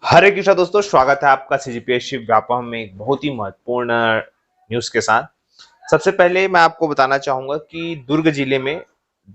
हरे कृष्णा दोस्तों, स्वागत है आपका सीजीपीएससी व्यापम में एक बहुत ही महत्वपूर्ण न्यूज के साथ। सबसे पहले मैं आपको बताना चाहूंगा कि दुर्ग जिले में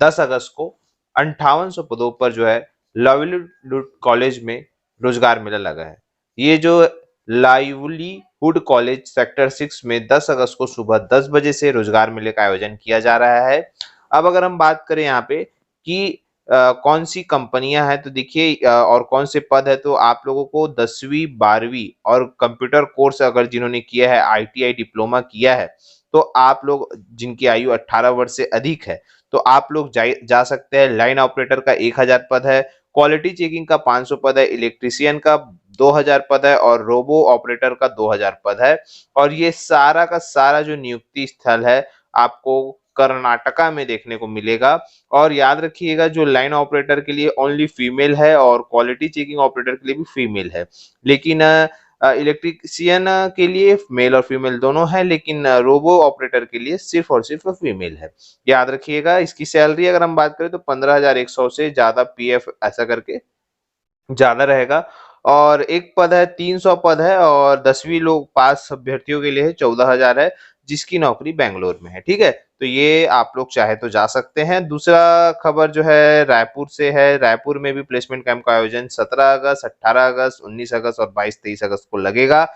10 अगस्त को 5800 पदों पर जो है लाइवलीहुड कॉलेज में रोजगार मेला लगा है। ये जो लाइवलीहुड कॉलेज सेक्टर 6 में 10 अगस्त को सुबह 10 बजे से रोजगार मेले का आयोजन किया जा रहा है। अब अगर हम बात करें यहाँ पे कि कौन सी कंपनियां हैं, तो देखिए और कौन से पद है, तो आप लोगों को 10वीं 12वीं और कंप्यूटर कोर्स अगर जिन्होंने किया है, आईटीआई डिप्लोमा किया है, तो आप लोग जिनकी आयु 18 वर्ष से अधिक है, तो आप लोग जा सकते हैं। लाइन ऑपरेटर का 1000 पद है, क्वालिटी चेकिंग का 500 पद है, इलेक्ट्रीशियन का 2000 पद है और रोबो ऑपरेटर का 2000 पद है। और ये सारा का सारा जो नियुक्ति स्थल है आपको कर्नाटका में देखने को मिलेगा। और याद रखिएगा, जो लाइन ऑपरेटर के लिए ओनली फीमेल है और क्वालिटी चेकिंग ऑपरेटर के लिए भी फीमेल है, लेकिन इलेक्ट्रीशियन के लिए मेल और फीमेल दोनों है, लेकिन रोबो ऑपरेटर के लिए सिर्फ और सिर्फ फीमेल है। याद रखिएगा, इसकी सैलरी अगर हम बात करें तो 15,100 से ज्यादा पीएफ ऐसा करके ज्यादा रहेगा। और एक पद है, 300 पद है और 10वीं लोग पास अभ्यर्थियों के लिए है, 14,000 है, जिसकी नौकरी बेंगलोर में है। ठीक है, तो ये आप लोग चाहे तो जा सकते हैं। दूसरा खबर जो है रायपुर से है। रायपुर में भी प्लेसमेंट कैंप का आयोजन 17 अगस्त, 18 अगस्त, 19 अगस्त और 22-23 अगस्त को लगेगा।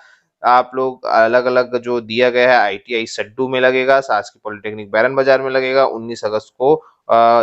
आप लोग अलग अलग जो दिया गया है, आईटीआई सड्डू में लगेगा, शासकीय पॉलिटेक्निक बैरन बाजार में लगेगा, 19 अगस्त को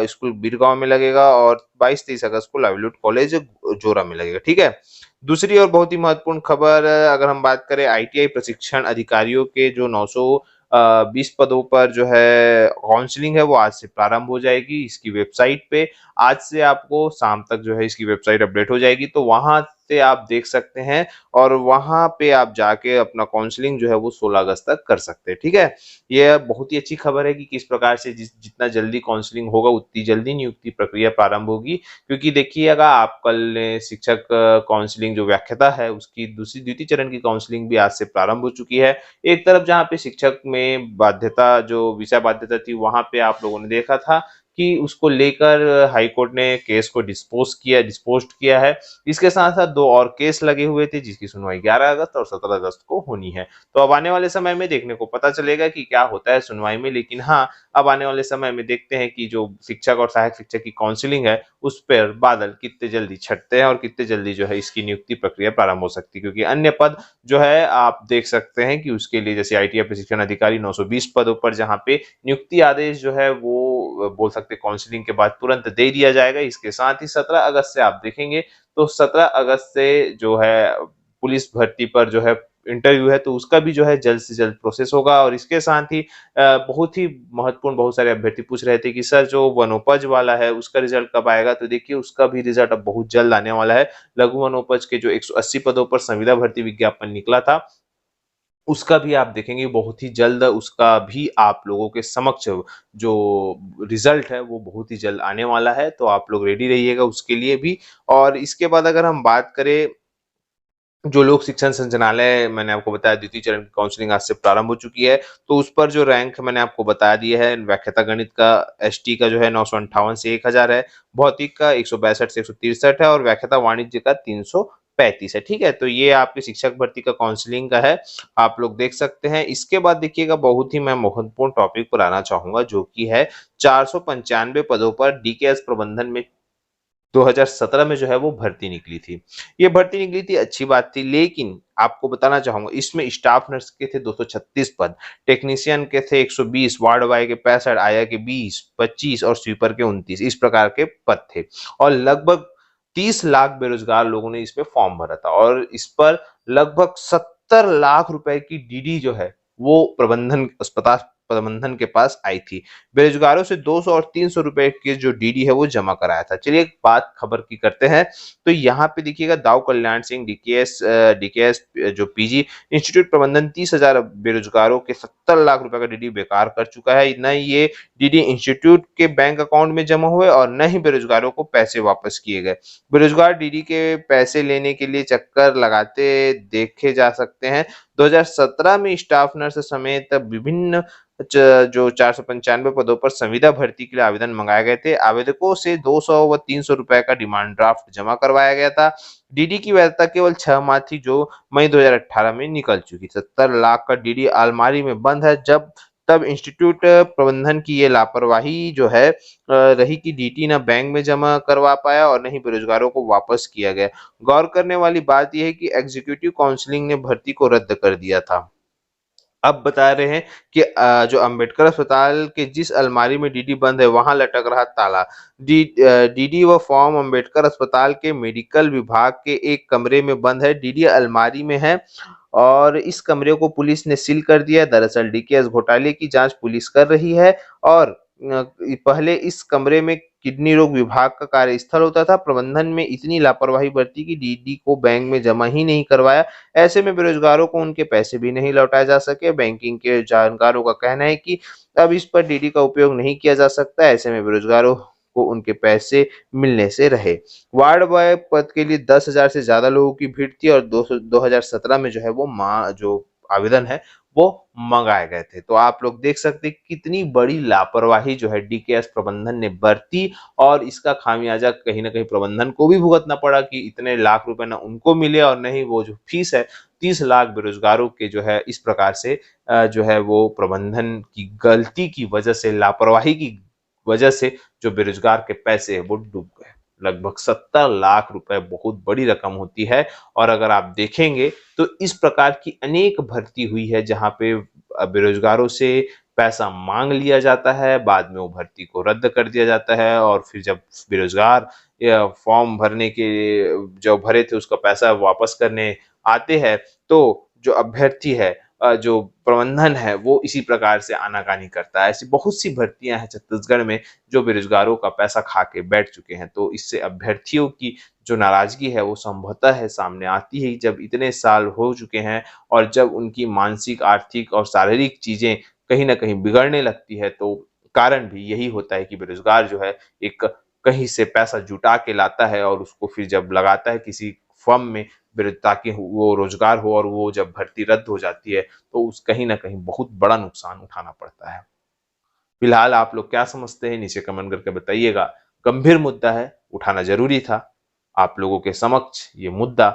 स्कूल बीरगांव में लगेगा और 22-23 अगस्त को लाइवलीहुड कॉलेज जोरा में लगेगा। ठीक है, दूसरी और बहुत ही महत्वपूर्ण खबर अगर हम बात करें, आईटीआई प्रशिक्षण अधिकारियों के जो 920 पदों पर जो है काउंसलिंग है, वो आज से प्रारंभ हो जाएगी। इसकी वेबसाइट पे आज से आपको शाम तक जो है इसकी वेबसाइट अपडेट हो जाएगी, तो वहां से आप देख सकते हैं और वहां पे आप जाके अपना काउंसलिंग जो है वो 16 अगस्त तक कर सकते हैं। ठीक है, ये बहुत ही अच्छी खबर है कि किस प्रकार से जितना जल्दी काउंसलिंग होगा उतनी जल्दी नियुक्ति प्रक्रिया प्रारंभ होगी। क्योंकि देखिएगा, आप कल शिक्षक काउंसलिंग जो व्याख्याता है उसकी दूसरी द्वितीय चरण की काउंसलिंग भी आज से प्रारंभ हो चुकी है। एक तरफ जहाँ पे शिक्षक में बाध्यता, जो विषय बाध्यता थी, वहां पे आप लोगों ने देखा था कि उसको लेकर हाई कोर्ट ने केस को डिस्पोज्ड किया है। इसके साथ साथ दो और केस लगे हुए थे जिसकी सुनवाई 11 अगस्त और 17 अगस्त को होनी है। तो अब आने वाले समय में देखने को पता चलेगा कि क्या होता है सुनवाई में। लेकिन हाँ, अब आने वाले समय में देखते हैं कि जो शिक्षक और सहायक शिक्षक की काउंसलिंग है उस पर बादल कितने जल्दी छटते हैं और कितने जल्दी जो है इसकी नियुक्ति प्रक्रिया प्रारंभ हो सकती है। क्योंकि अन्य पद जो है आप देख सकते हैं कि उसके लिए, जैसे आईटीआई प्रशिक्षण अधिकारी 920 पदों पर, जहाँ पे नियुक्ति आदेश जो है वो बोल सकते हैं काउंसलिंग के बाद तुरंत दे दिया जाएगा। इसके साथ ही 17 अगस्त से आप देखेंगे तो 17 अगस्त से जो है पुलिस भर्ती पर जो है इंटरव्यू है, तो उसका भी जो है जल्द से जल्द प्रोसेस होगा। और इसके साथ ही बहुत ही महत्वपूर्ण, बहुत सारे अभ्यर्थी पूछ रहे थे कि सर जो वनोपज वाला है उसका रिजल्ट कब आएगा, तो देखिए उसका भी रिजल्ट अब बहुत जल्द आने वाला है। लघु वनोपज के जो 180 पदों पर संविदा भर्ती विज्ञापन निकला था, उसका भी आप देखेंगे बहुत ही जल्द, उसका भी आप लोगों के समक्ष जो रिजल्ट है वो बहुत ही जल्द आने वाला है। तो आप लोग रेडी रहिएगा उसके लिए भी। और इसके बाद अगर हम बात करें, जो लोक शिक्षण संचालनालय, मैंने आपको बताया द्वितीय चरण की काउंसलिंग आज से प्रारंभ हो चुकी है, तो उस पर जो रैंक मैंने आपको बता दिया है, व्याख्याता गणित का एसटी का जो है 958 से 1000 है, भौतिक का 162 से 163 है और व्याख्याता वाणिज्य का 335 है। ठीक है, तो ये आपके शिक्षक भर्ती का काउंसलिंग का है, आप लोग देख सकते हैं। इसके बाद देखिएगा, बहुत ही मैं महत्वपूर्ण टॉपिक पर आना चाहूंगा, जो कि है 495 पदों पर डीकेएस प्रबंधन में 2017 में जो है वो भर्ती निकली थी। ये भर्ती निकली थी, अच्छी बात थी, लेकिन आपको बताना चाहूंगा इसमें स्टाफ नर्स के थे 236 पद, टेक्नीशियन के थे 120, वार्ड बॉय के 65, आया के 20, 25 और स्वीपर के 29, इस प्रकार के पद थे। और लगभग 30 लाख बेरोजगार लोगों ने इसमें फॉर्म भरा था और इस पर लगभग 70 लाख रुपए की डीडी जो है वो अस्पताल प्रबंधन के पास आई थी। बेरोजगारों से 200 और 300 रुपए की जो डीडी है वो जमा कराया था। चलिए एक बात खबर की करते हैं, तो यहाँ पे देखिएगा, दाऊ कल्याण सिंह डीकेएस जो पीजी इंस्टीट्यूट प्रबंधन 30,000 बेरोजगारों के 70 लाख रुपए का डीडी बेकार कर चुका है। न ये डीडी इंस्टीट्यूट के बैंक अकाउंट में जमा हुए और न ही बेरोजगारों को पैसे वापस किए गए। बेरोजगार डीडी के पैसे लेने के लिए चक्कर लगाते देखे जा सकते हैं। 2017 में स्टाफ नर्स समेत विभिन्न जो 495 पदों पर संविदा भर्ती के लिए आवेदन मंगाए गए थे। आवेदकों से 200 व 300 रुपए का डिमांड ड्राफ्ट जमा करवाया गया था। डीडी की वैधता केवल 6 माह थी, जो मई 2018 में निकल चुकी। 70 लाख का डीडी अलमारी में बंद है। जब तब इंस्टीट्यूट प्रबंधन की ये लापरवाही जो है रही कि डीटी न बैंक में जमा करवा पाया और न ही बेरोजगारों को वापस किया गया। गौर करने वाली बात यह है कि एग्जीक्यूटिव काउंसलिंग ने भर्ती को रद्द कर दिया था। अब बता रहे हैं कि जो अंबेडकर अस्पताल के जिस अलमारी में डीडी बंद है, वहां लटक रहा ताला। डीडी व फॉर्म अंबेडकर अस्पताल के मेडिकल विभाग के एक कमरे में बंद है। डीडी अलमारी में है और इस कमरे को पुलिस ने सील कर दिया है। दरअसल डीकेएस घोटाले की जांच पुलिस कर रही है और पहले इस कमरे में किडनी रोग विभाग का कार्यस्थल होता था। प्रबंधन में इतनी लापरवाही बरती कि डीडी को बैंक में जमा ही नहीं करवाया। ऐसे में बेरोजगारों को उनके पैसे भी नहीं लौटाए जा सके। बैंकिंग के जानकारों का कहना है कि अब इस पर डीडी का उपयोग नहीं किया जा सकता। ऐसे में बेरोजगारों को उनके पैसे मिलने से रहे। वार्ड बॉय पद के लिए 10,000 से ज्यादा लोगों की भीड़ थी और 2017 में जो है वो जो आवेदन है वो मंगाए गए थे। तो आप लोग देख सकते हैं कितनी बड़ी लापरवाही जो है डीकेएस प्रबंधन ने बरती और इसका खामियाजा कहीं ना कहीं प्रबंधन को भी भुगतना पड़ा कि इतने लाख रुपए ना उनको मिले और नहीं वो जो फीस है 30 लाख बेरोजगारों के जो है इस प्रकार से जो है वो प्रबंधन की गलती की वजह से, लापरवाही की वजह से जो बेरोजगार के पैसे है वो डूब गए। लगभग 70 लाख रुपए बहुत बड़ी रकम होती है और अगर आप देखेंगे तो इस प्रकार की अनेक भर्ती हुई है जहां पे बेरोजगारों से पैसा मांग लिया जाता है, बाद में वो भर्ती को रद्द कर दिया जाता है और फिर जब बेरोजगार फॉर्म भरने के जो भरे थे उसका पैसा वापस करने आते हैं तो जो अभ्यर्थी है जो प्रबंधन है वो इसी प्रकार से आनाकानी करता है। ऐसी बहुत सी भर्तियां हैं छत्तीसगढ़ में जो बेरोजगारों का पैसा खा के बैठ चुके हैं। तो इससे अभ्यर्थियों की जो नाराजगी है वो संभवतः है सामने आती है जब इतने साल हो चुके हैं और जब उनकी मानसिक, आर्थिक और शारीरिक चीजें कहीं ना कहीं बिगड़ने लगती है। तो कारण भी यही होता है कि बेरोजगार जो है एक कहीं से पैसा जुटा के लाता है और उसको फिर जब लगाता है किसी फर्म में ताकि वो रोजगार हो और वो जब भर्ती रद्द हो जाती है तो उस कहीं ना कहीं बहुत बड़ा नुकसान उठाना पड़ता है। फिलहाल आप लोग क्या समझते हैं नीचे कमेंट करके बताइएगा। गंभीर मुद्दा है, उठाना जरूरी था आप लोगों के समक्ष ये मुद्दा।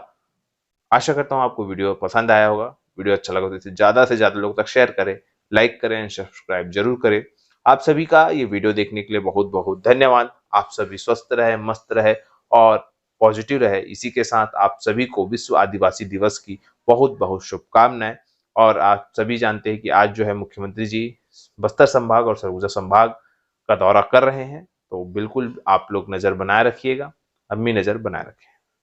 आशा करता हूँ आपको वीडियो पसंद आया होगा। वीडियो अच्छा लगा तो इसे ज्यादा से ज्यादा लोगों तक शेयर करें, लाइक करें एंड सब्सक्राइब जरूर करें। आप सभी का ये वीडियो देखने के लिए बहुत बहुत धन्यवाद। आप सभी स्वस्थ रहे, मस्त रहे और पॉजिटिव रहे। इसी के साथ आप सभी को विश्व आदिवासी दिवस की बहुत बहुत शुभकामनाएं। और आप सभी जानते हैं कि आज जो है मुख्यमंत्री जी बस्तर संभाग और सरगुजा संभाग का दौरा कर रहे हैं। तो बिल्कुल आप लोग नजर बनाए रखिएगा, अपनी नजर बनाए रखें।